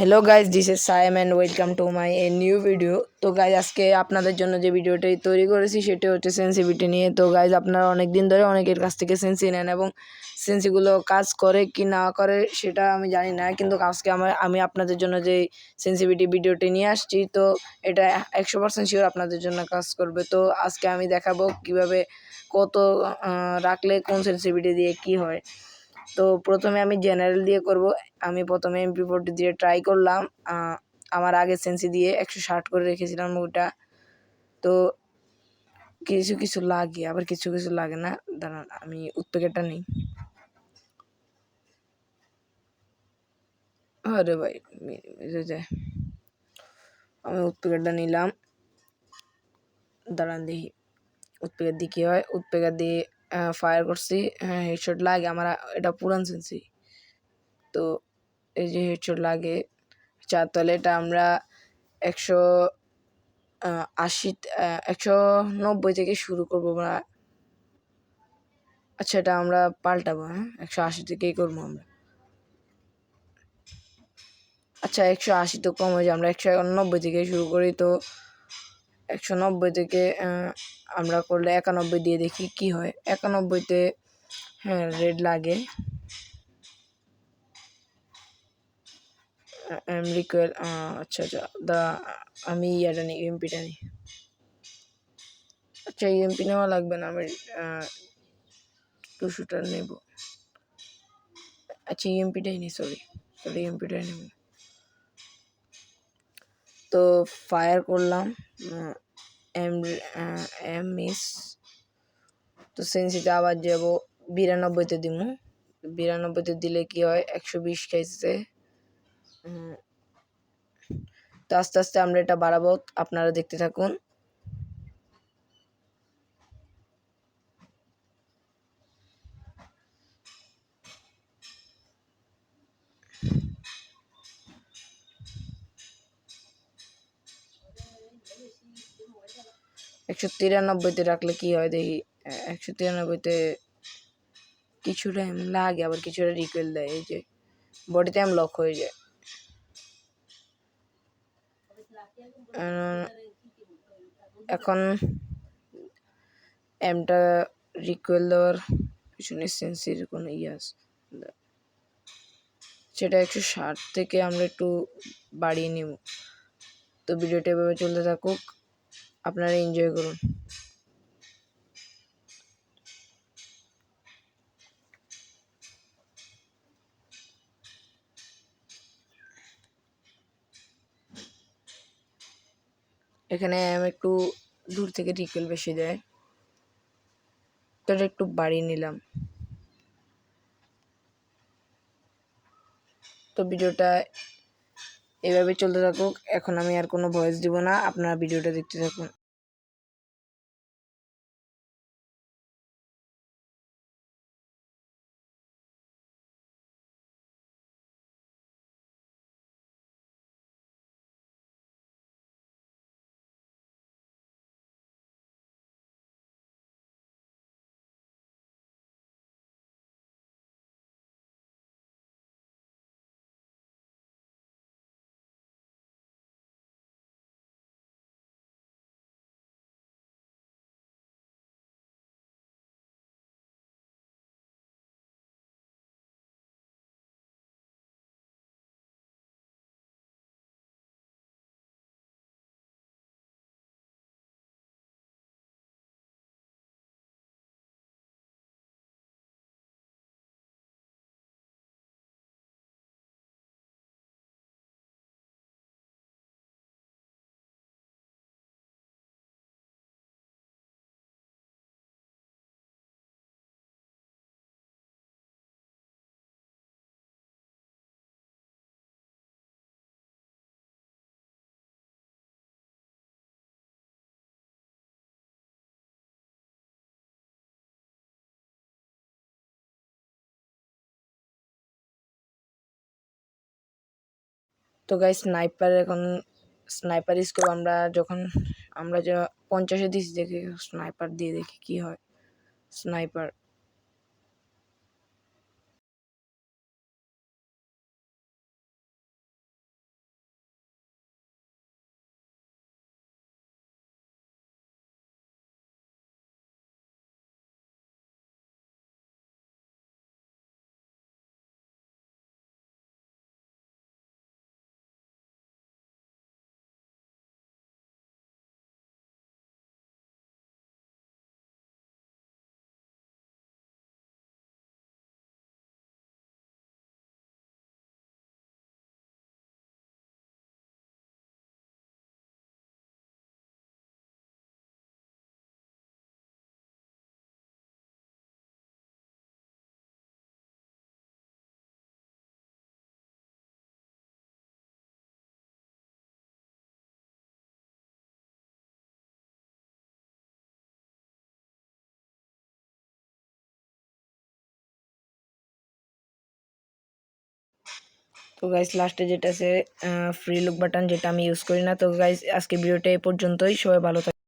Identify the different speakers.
Speaker 1: Hello guys, this is Saim and welcome to my a new video. তো guys, আজকে আপনাদের জন্য যে ভিডিওটি তৈরি করেছি সেটি হচ্ছে সেন্সিভিটি নিয়ে। তো গাইজ, আপনারা অনেক দিন ধরে অনেকের কাছ থেকে সেন্সি নেন এবং সেন্সিগুলো কাজ করে কি না করে সেটা আমি জানি না, কিন্তু আজকে আমি আপনাদের জন্য যে সেন্সিভিটি ভিডিওটি নিয়ে আসছি, তো এটা 100% শিওর আপনাদের জন্য কাজ করবে। তো আজকে আমি দেখাবো কিভাবে কত রাখলে কোন সেন্সিভিটি দিয়ে কি হয়। তো প্রথমে আমি জেনারেল দিয়ে করব। আমি প্রথমে MP40 দিয়ে ট্রাই করলাম। আমার আগে সেন্সি দিয়ে 160 করে রেখেছিলাম ওটা। তো কিছু কিছু লাগে, আবার কিছু কিছু লাগে না। দাঁড়ান, আমি উৎপেকেরটা নিই। আরে ভাই, আমি উৎপেকেরটা নিলাম। দাঁড়ান দেখি উৎপেকের দিয়ে কী হয়। উৎপেকের দিয়ে ফায়ার করছি, হ্যাঁ হেডশট লাগে আমার। এটা পুরান সেন্সি, তো এই যে হেডশট লাগে। তাহলে এটা আমরা 190 থেকে শুরু করবো আমরা। আচ্ছা, এটা আমরা পাল্টাবো। হ্যাঁ, 180 থেকেই করবো আমরা। আচ্ছা, 180 তো কম হয়ে যায়, আমরা 190 থেকে শুরু করি। তো 190 থেকে আমরা করলে 91 দিয়ে দেখি কি হয়। 91তে হ্যাঁ রেড লাগে। রিকোয়েল, আচ্ছা আচ্ছা, আমি এটা নিই, এমপিটা নিই। আচ্ছা, এমপি নেওয়া লাগবে না, আমি 2 শুটার নেব। আচ্ছা, এমপিটাই নিই, সরি এমপিটাই নেব। তো ফায়ার করলাম, এম মিস। তো সেন্সিতে আবার যাব, 92তে দিব। 92তে দিলে কি হয়, 120 খাইছে। তো আস্তে আস্তে আমরা এটা বাড়াবো, আপনারা দেখতে থাকুন। একশো 93তে রাখলে কি হয় দেখি। 193তে কিছু টাইম লাগে, আবার কিছুটা রিকোয়েল দেয়। এই যে বডি টাইম লক হয়ে যায়। এখন এমটা রিকোয়েল দেওয়ার পিছনে সেন্সির কোনো আছে, সেটা 160 থেকে আমরা একটু বাড়িয়ে নিব। তো ভিডিওটা এভাবে চলতে থাকুক, আপনারা এনজয় করুন। এখানে আমি একটু দূর থেকে রিকোয়েল বেশি দেয়, তো এটা একটু বাড়িয়ে নিলাম। তো ভিডিওটা এভাবে চলতে থাকুক। এখন আমি আর কোনো ভয়েস দিব না, আপনারা ভিডিওটা দেখতে থাকুন। তো গাইস, স্নাইপার স্কোপ আমরা যখন যে 50-এ দিচ্ছি, দেখি স্নাইপার দিয়ে দেখি কি হয়। স্নাইপার তো গাইস লাস্টে যেটা আছে ফ্রি লুক বাটন, যেটা আমি ইউজ করি না। তো গাইস আজকে ভিডিওটা এই পর্যন্তই, সবাই ভালো থাকবেন।